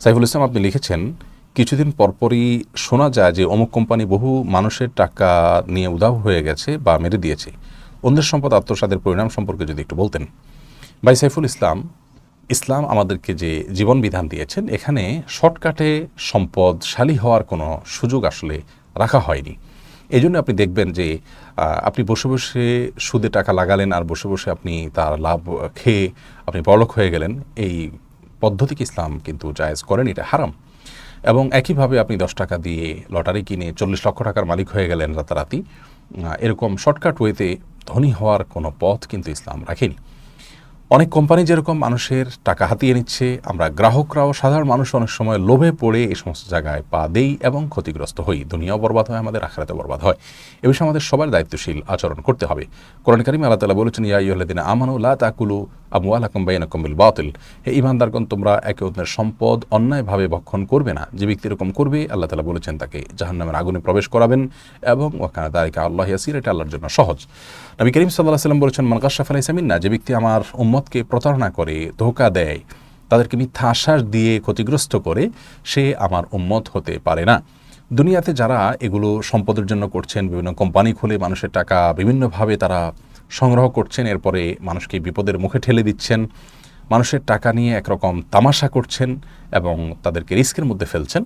সাইফুল ইসলাম, আপনি লিখেছেন, কিছুদিন পরপরই শোনা যায় যে অমুক কোম্পানি বহু মানুষের টাকা নিয়ে উধাও হয়ে গেছে বা মেরে দিয়েছে। অন্যের সম্পদ আত্মসাতের পরিণাম সম্পর্কে যদি একটু বলতেন। ভাই সাইফুল ইসলাম, ইসলাম আমাদেরকে যে জীবন বিধান দিয়েছেন, এখানে শর্টকাটে সম্পদশালী হওয়ার কোনো সুযোগ আসলে রাখা হয়নি। এই জন্য আপনি দেখবেন যে আপনি বসে বসে সুদে টাকা লাগালেন আর বসে বসে আপনি তার লাভ খেয়ে আপনি বড়লোক হয়ে গেলেন। এই পদ্ধতিকে ইসলাম কিন্তু জায়েজ করেন, এটা হারাম। এবং একইভাবে আপনি 10 টাকা দিয়ে লটারি কিনে 40 লক্ষ টাকার মালিক হয়ে গেলেন রাতারাতি। এরকম শর্টকাট ওয়েতে ধনী হওয়ার কোনো পথ কিন্তু ইসলাম রাখেনি। অনেক কোম্পানি যেরকম মানুষের টাকা হাতিয়ে নিচ্ছে, আমরা গ্রাহকরাও, সাধারণ মানুষ অনেক সময় লোভে পড়ে এই সমস্ত জায়গায় পা দেই এবং ক্ষতিগ্রস্ত হই। দুনিয়াও বরবাদ হয়, আমাদের আখিরাতেও বরবাদ হয়। এ বিষয়ে আমাদের সবার দায়িত্বশীল আচরণ করতে হবে। কোরআন কারীমে আল্লাহ তাআলা বলেছেন, ইয়া আইয়ুহাল্লাযীনা আমানু লা তাকুলু আমওয়ালাকুম বাইনাকুম বিল বাতিল। হে ঈমানদারগণ, তোমরা একে অন্যের সম্পদ অন্যায়ভাবে ভক্ষণ করবে না। যে ব্যক্তি এরকম করবে, আল্লাহ তাআলা বলেছেন তাকে জাহান্নামের আগুনে প্রবেশ করাবেন এবং ওয়া কানা যালিকা আল্লাহু ইয়াসির, এটা আল্লাহর জন্য সহজ। নবী করিম সাল্লাল্লাহু আলাইহি ওয়াসাল্লাম বলেছেন, মান গাশশা ফালাইসা মিন্না, যে ব্যক্তি আমার উম্মতকে প্রতারণা করে, ধোঁকা দেয়, তাদেরকে মিথ্যা আশ্বাস দিয়ে ক্ষতিগ্রস্ত করে, সে আমার উম্মত হতে পারে না। দুনিয়াতে যারা এগুলো সম্পদের জন্য করছেন, বিভিন্ন কোম্পানি খুলে মানুষের টাকা বিভিন্নভাবে তারা সংগ্রহ করছেন, এরপরে মানুষকে বিপদের মুখে ঠেলে দিচ্ছেন, মানুষের টাকা নিয়ে একরকম তামাশা করছেন এবং তাদেরকে রিস্কের মধ্যে ফেলছেন,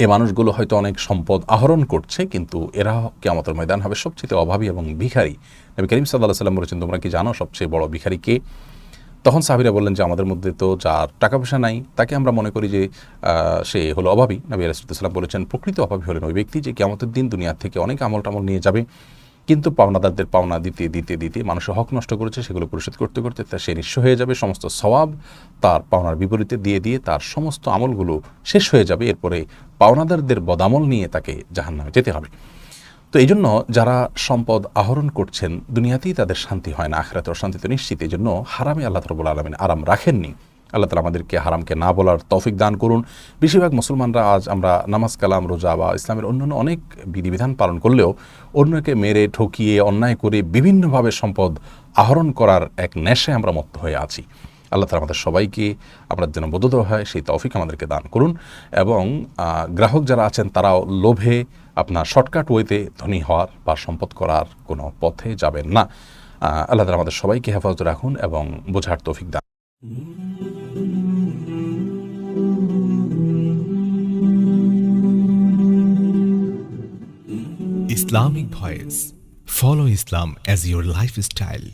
এই মানুষগুলো হয়তো অনেক সম্পদ আহরণ করছে, কিন্তু এরা কিয়ামতের ময়দান হবে সবচেয়ে অভাবী এবং ভিখারি। নবী করিম সাল্লাল্লাহু আলাইহি ওয়াসাল্লাম বলেছেন, তোমরা কি জানো সবচেয়ে বড় ভিখারি কে? তখন সাহাবীরা বললেন যে আমাদের মধ্যে তো যার টাকা পয়সা নাই তাকে আমরা মনে করি যে সে হলো অভাবী। নবী আলাইহিস সালাম বলেছেন, প্রকৃত অভাবী হলেন ওই ব্যক্তি যে কিয়ামতের দিন দুনিয়া থেকে অনেক আমল টামল নিয়ে যাবে, কিন্তু পাওনাদারদের পাওনা দিতে দিতে দিতে মানুষের হক নষ্ট করেছে, সেগুলো পরিশোধ করতে করতে তা সে নিঃস্ব হয়ে যাবে। সমস্ত সওয়াব তার পাওনার বিপরীতে দিয়ে দিয়ে তার সমস্ত আমলগুলো শেষ হয়ে যাবে। এরপরে পাওনাদারদের বদামল নিয়ে তাকে জাহান্নামে যেতে হবে। তো এই জন্য যারা সম্পদ আহরণ করছেন, দুনিয়াতেই তাদের শান্তি হয় না, আখিরাতেও শান্তি তো নিশ্চিত। এই জন্য হারামে আল্লাহ রাব্বুল আলামিন আরাম রাখেননি। আল্লাহ তাআলা আমাদেরকে হারামকে না বলার তৌফিক দান করুন। বেশিরভাগ মুসলমানরা আজ আমরা নামাজ কালাম রোজা বা ইসলামের অন্যান্য অনেক বিধিবিধান পালন করলেও অন্যকে মেরে ঠকিয়ে অন্যায় করে বিভিন্নভাবে সম্পদ আহরণ করার এক নেশায় আমরা মত্ত হয়ে আছি। আল্লাহ তাআলা আমাদের সবাইকে আমরা যেন বোধ হয় সেই তৌফিক আমাদেরকে দান করুন। এবং গ্রাহক যারা আছেন তারাও লোভে আপনার শর্টকাট ওয়েতে ধনী হওয়ার বা সম্পদ করার কোনো পথে যাবেন না। আল্লাহ তাআলা আমাদের সবাইকে হেফাজত রাখুন এবং বোঝার তৌফিক দান। Islamic Voice. Follow Islam as your lifestyle.